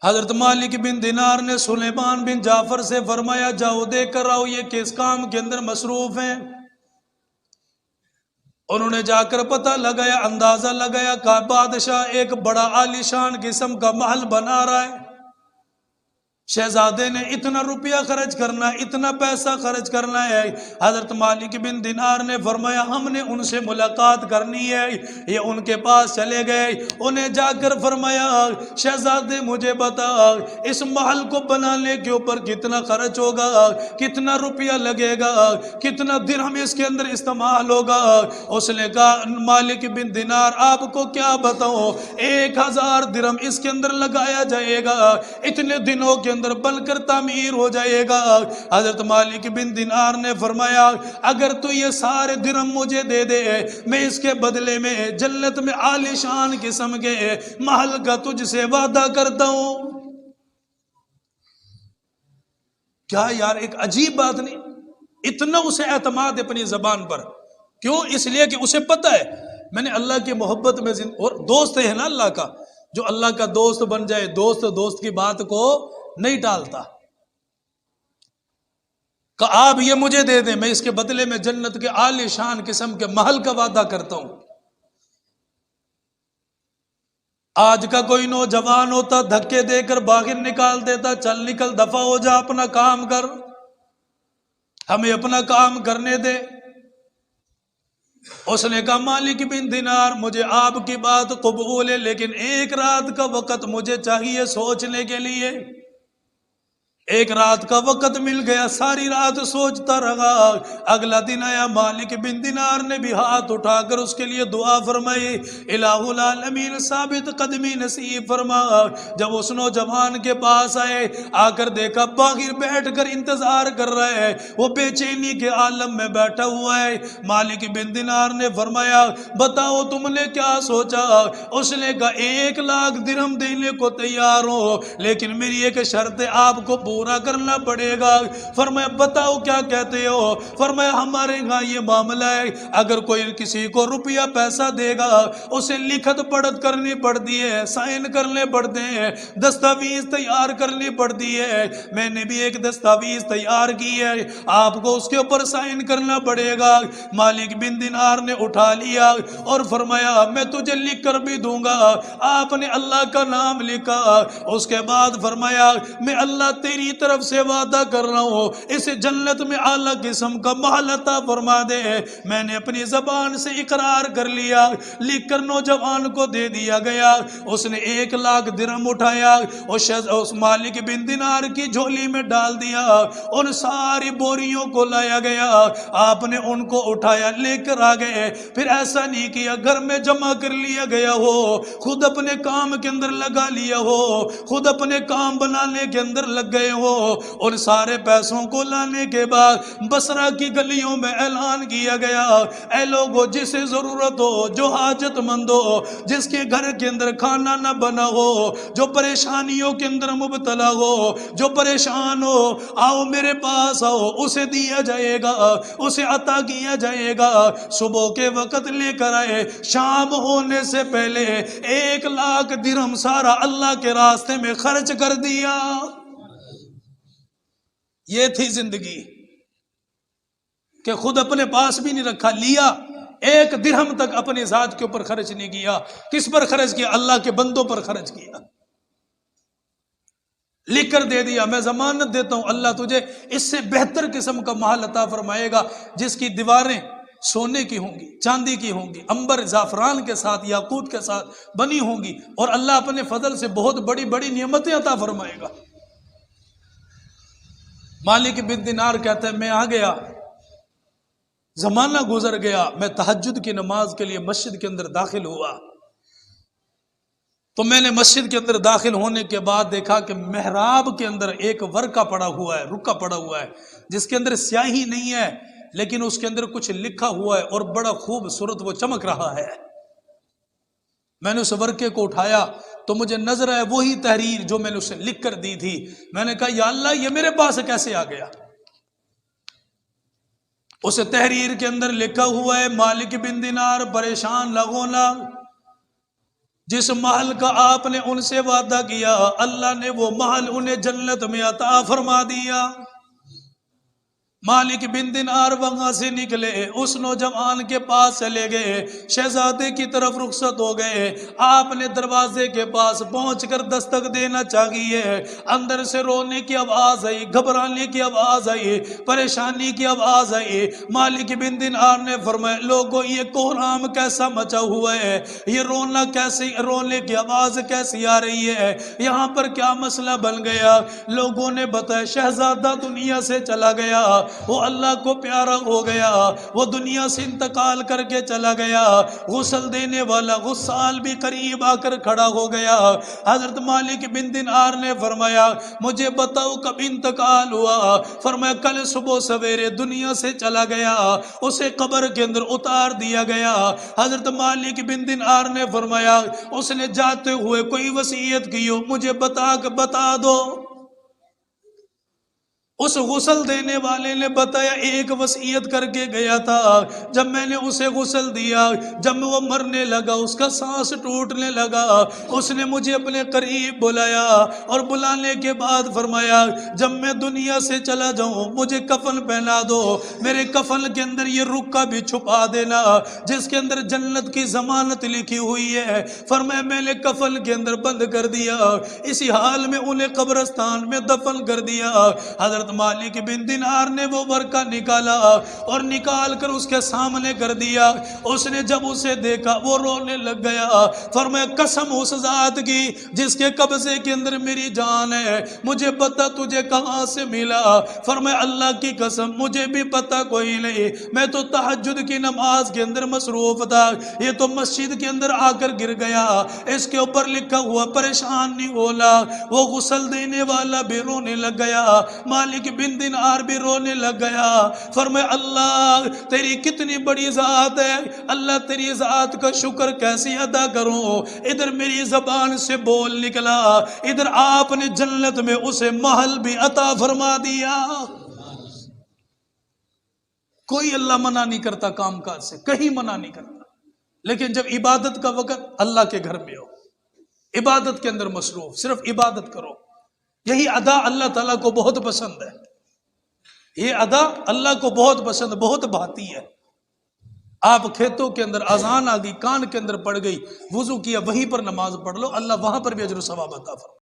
حضرت مالک بن دینار نے سلیمان بن جعفر سے فرمایا جاؤ دیکھ کر آؤ یہ کس کام کے اندر مصروف ہیں۔ انہوں نے جا کر پتہ لگایا، اندازہ لگایا کہ بادشاہ ایک بڑا عالی شان قسم کا محل بنا رہا ہے، شہزادے نے اتنا روپیہ خرچ کرنا، اتنا پیسہ خرچ کرنا ہے۔ حضرت مالک بن دینار نے فرمایا ہم نے ان سے ملاقات کرنی ہے۔ یہ ان کے پاس چلے گئے، انہیں جا کر فرمایا شہزادے مجھے بتا اس محل کو بنانے کے اوپر کتنا خرچ ہوگا، کتنا روپیہ لگے گا، کتنا درہم اس کے اندر استعمال ہوگا۔ اس نے کہا مالک بن دینار آپ کو کیا بتاؤں، 1000 درہم اس کے اندر لگایا جائے گا، اتنے دنوں کے اندر بن کر تعمیر ہو جائے گا۔ حضرت مالک بن دینار نے فرمایا اگر تو یہ سارے درہم مجھے دے دے میں اس کے بدلے میں جنت میں عالی شان قسم کے محل کا تجھ سے وعدہ کرتا ہوں۔ کیا یار ایک عجیب بات نہیں، اتنا اسے اعتماد اپنی زبان پر، کیوں؟ اس لیے کہ اسے پتہ ہے میں نے اللہ کی محبت میں اور دوست ہے نا اللہ کا، جو اللہ کا دوست بن جائے دوست کی بات کو نہیں ٹالتا، کہ آپ یہ مجھے دے دیں میں اس کے بدلے میں جنت کے عالی شان قسم کے محل کا وعدہ کرتا ہوں۔ آج کا کوئی نوجوان ہوتا دھکے دے کر باہر نکال دیتا، چل نکل دفع ہو جا اپنا کام کر، ہمیں اپنا کام کرنے دے۔ اس نے کہا مالک بن دینار مجھے آپ کی بات قبول ہے، لیکن ایک رات کا وقت مجھے چاہیے سوچنے کے لیے۔ ایک رات کا وقت مل گیا، ساری رات سوچتا رہا۔ اگلا دن آیا، مالک بن دینار نے بھی ہاتھ اٹھا کر اس کے لیے دعا فرمائی، الہ العالمین ثابت قدمی نصیب فرما۔ جب اس نوجوان کے پاس آئے، آ کر دیکھا باہر بیٹھ کر انتظار کر رہا ہے، وہ بے چینی کے عالم میں بیٹھا ہوا ہے۔ مالک بن دینار نے فرمایا بتاؤ تم نے کیا سوچا؟ اس نے کہا 1,00,000 درہم دینے کو تیار ہوں، لیکن میری ایک شرط ہے آپ کو پورا کرنا پڑے گا۔ فرمایا بتاؤ کیا کہتے ہو؟ فرمایا ہمارے یہاں یہ معاملہ ہے، اگر کوئی کسی کو روپیہ پیسہ دے گا اسے لکھت پڑھت کرنی پڑتی ہے، سائن کرنے پڑتے ہیں، دستاویز تیار کرنی پڑتی ہے۔ میں نے بھی ایک دستاویز تیار کی ہے، آپ کو اس کے اوپر سائن کرنا پڑے گا۔ مالک بن دینار نے اٹھا لیا اور فرمایا میں تجھے لکھ کر بھی دوں گا۔ آپ نے اللہ کا نام لکھا، اس کے بعد فرمایا میں اللہ تیری طرف سے وعدہ کر رہا ہوں اسے جنت میں اعلیٰ قسم کا محل عطا فرما دے۔ میں نے اپنی زبان سے اقرار کر لیا، لکھ کر نوجوان کو دے دیا گیا۔ اس نے 1,00,000 درہم اٹھایا، اس مالک بن دینار کی جھولی میں ڈال دیا، ان ساری بوریوں کو لایا گیا، آپ نے ان کو اٹھایا لے کر آ گئے۔ پھر ایسا نہیں کیا گھر میں جمع کر لیا گیا ہو، خود اپنے کام کے اندر لگا لیا ہو، خود اپنے کام بنانے کے اندر لگ گئے ہو، اور سارے پیسوں کو لانے کے بعد بصرہ کی گلیوں میں اعلان کیا گیا اے لوگو جسے ضرورت ہو، جو حاجت مند ہو، جس کے گھر کے اندر کھانا نہ بنا ہو، جو پریشانیوں کے اندر مبتلا ہو، جو پریشان ہو، آؤ میرے پاس آؤ، اسے دیا جائے گا، اسے عطا کیا جائے گا۔ صبح کے وقت لے کر آئے، شام ہونے سے پہلے 1,00,000 درہم سارا اللہ کے راستے میں خرچ کر دیا۔ یہ تھی زندگی کہ خود اپنے پاس بھی نہیں رکھا، لیا، 1 درہم تک اپنی ذات کے اوپر خرچ نہیں کیا۔ کس پر خرچ کیا؟ اللہ کے بندوں پر خرچ کیا، لکھ کر دے دیا میں ضمانت دیتا ہوں اللہ تجھے اس سے بہتر قسم کا محل عطا فرمائے گا، جس کی دیواریں سونے کی ہوں گی، چاندی کی ہوں گی، عنبر زعفران کے ساتھ، یاقوت کے ساتھ بنی ہوں گی، اور اللہ اپنے فضل سے بہت بڑی بڑی نعمتیں عطا فرمائے گا۔ مالک بن دینار کہتا ہے میں آ گیا، زمانہ گزر گیا، میں تہجد کی نماز کے لیے مسجد کے اندر داخل ہوا، تو میں نے مسجد کے اندر داخل ہونے کے بعد دیکھا کہ محراب کے اندر ایک ورقہ پڑا ہوا ہے، رکا پڑا ہوا ہے، جس کے اندر سیاہی نہیں ہے لیکن اس کے اندر کچھ لکھا ہوا ہے اور بڑا خوبصورت وہ چمک رہا ہے۔ میں نے اس ورقے کو اٹھایا تو مجھے نظر آیا وہی تحریر جو میں نے اسے لکھ کر دی تھی۔ میں نے کہا یا اللہ یہ میرے پاس کیسے آ گیا؟ اس تحریر کے اندر لکھا ہوا ہے مالک بن دینار پریشان لاغوں لاغ، جس محل کا آپ نے ان سے وعدہ کیا اللہ نے وہ محل انہیں جنت میں عطا فرما دیا۔ مالک بن دینار وہاں سے نکلے، اس نوجوان کے پاس چلے گئے، شہزادے کی طرف رخصت ہو گئے۔ آپ نے دروازے کے پاس پہنچ کر دستک دینا چاہیے، اندر سے رونے کی آواز آئی، گھبرانے کی آواز آئی، پریشانی کی آواز آئی۔ مالک بن دینار نے فرمایا لوگوں یہ کوہرام کیسا مچا ہوا ہے، یہ رونا کیسے، رونے کی آواز کیسی آ رہی ہے، یہاں پر کیا مسئلہ بن گیا؟ لوگوں نے بتایا شہزادہ دنیا سے چلا گیا، وہ اللہ کو پیارا ہو گیا، وہ دنیا سے انتقال کر کے چلا گیا۔ غسل دینے والا غسال بھی قریب آ کر کھڑا ہو گیا۔ حضرت مالک بن دینار نے فرمایا مجھے بتاؤ کب انتقال ہوا؟ فرمایا کل صبح سویرے دنیا سے چلا گیا، اسے قبر کے اندر اتار دیا گیا۔ حضرت مالک بن دینار نے فرمایا اس نے جاتے ہوئے کوئی وصیت کی ہو مجھے بتا دو۔ اس غسل دینے والے نے بتایا ایک وصیت کر کے گیا تھا، جب میں نے اسے غسل دیا، جب وہ مرنے لگا، اس کا سانس ٹوٹنے لگا، اس نے مجھے اپنے قریب بلایا اور بلانے کے بعد فرمایا جب میں دنیا سے چلا جاؤں مجھے کفن پہنا دو، میرے کفن کے اندر یہ رکا بھی چھپا دینا جس کے اندر جنت کی ضمانت لکھی ہوئی ہے۔ فرمایا میں نے کفن کے اندر بند کر دیا، اسی حال میں انہیں قبرستان میں دفن کر دیا۔ حضرت مالک بن دینار نے وہ ورقہ نکالا اور نکال کر اس کے سامنے کر دیا۔ اس نے جب اسے دیکھا وہ رونے لگ گیا۔ فرمایا قسم اس ذات کی جس کے قبضے کے اندر میری جان ہے، مجھے پتہ تجھے کہاں سے ملا؟ فرمایا اللہ کی قسم مجھے بھی پتہ کوئی نہیں، میں تو تہجد کی نماز کے اندر مصروف تھا، یہ تو مسجد کے اندر آ کر گر گیا۔ اس کے اوپر لکھا ہوا پریشان نہیں ہونا۔ وہ غسل دینے والا بھی رونے لگ گیا، مالک بن دینار بھی رونے لگ گیا۔ فرمایا اللہ تیری کتنی بڑی ذات ہے، اللہ تیری ذات کا شکر کیسے ادا کروں؟ ادھر میری زبان سے بول نکلا، ادھر آپ نے جنت میں اسے محل بھی عطا فرما دیا۔ کوئی اللہ منع نہیں کرتا کام کاج سے، کہیں منع نہیں کرتا، لیکن جب عبادت کا وقت اللہ کے گھر میں ہو، عبادت کے اندر مصروف، صرف عبادت کرو، یہی ادا اللہ تعالیٰ کو بہت پسند ہے، یہ ادا اللہ کو بہت پسند، بہت بھاتی ہے۔ آپ کھیتوں کے اندر اذان آ گئی، کان کے اندر پڑ گئی، وضو کیا وہیں پر نماز پڑھ لو، اللہ وہاں پر بھی اجر و ثواب عطا فرمائے۔